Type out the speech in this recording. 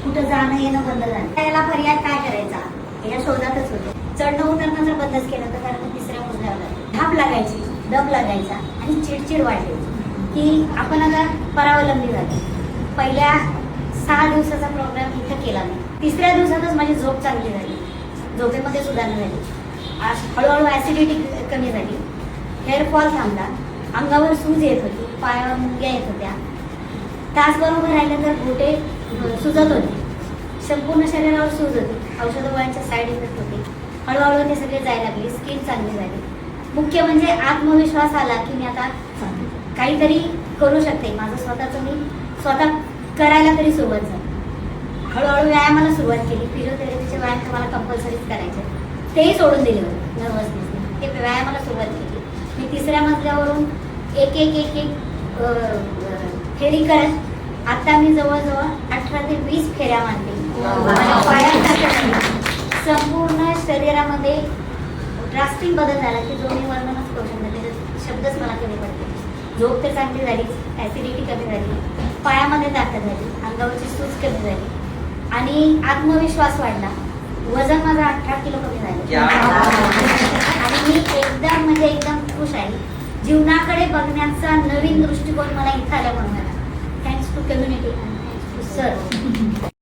कुठं जाणं येणं बंद झालं. त्याला पर्याय काय करायचा या शोधातच होते. चढणं उतरणं जर बंदच केलं तर कारण तिसऱ्या मजल्यावर धाप लागायची, दम लागायचा आणि चिडचिड वाढली की आपण आता परावलंबी झालो. पहिल्या 6 दिवसाचा प्रोग्राम इथं केला नाही. तिसऱ्या दिवसातच माझी झोप चांगली झाली, झोपेमध्ये सुधारणा झाली, हळूहळू ऍसिडिटी कमी झाली, हेअरफॉल थांबला, अंगावर सूज येत होती, पायावर मुंग्या येत होत्या, तासभर राहिलं तर घोटे सुजत होते, संपूर्ण शरीरावर सूज होती, औषध गोळ्यांचे साईड इफेक्ट होते. हळूहळू ते सगळे जायला लागले, स्किन चांगली झाली. मुख्य म्हणजे आत्मविश्वास आला की मी आता काहीतरी करू शकते, माझं स्वतःचं मी स्वतः करायला तरी सुरुवात झाली. हळूहळू व्यायामाला सुरुवात केली. फिजिओथेरपीचे व्यायाम तर मला कंपल्सरीच करायचे, तेही सोडून दिले होते नर्वसनेसने. ते व्यायामाला सुरुवात केली. मी तिसऱ्या मजल्यावरून एक एक एक एक फेरी करत आता मी जवळजवळ 18 ते 20 फेऱ्या मारते. संपूर्ण शरीरामध्ये ड्रास्टिक बदल झाला की जो मी वर्णनच करू शकतो, त्याचे शब्दच मला कमी पडते. झोप तर चांगली झाली, ऍसिडिटी कमी झाली, पायामध्ये ताकद झाली, अंगावरची सूज कमी झाली आणि आत्मविश्वास वाढला. वजन माझं 18 किलो कमी झालं आणि मी एकदम खुश आहे. जीवनाकडे बघण्याचा नवीन दृष्टिकोन मला इथं आल्यामुळे. Thanks to community, thanks to sir.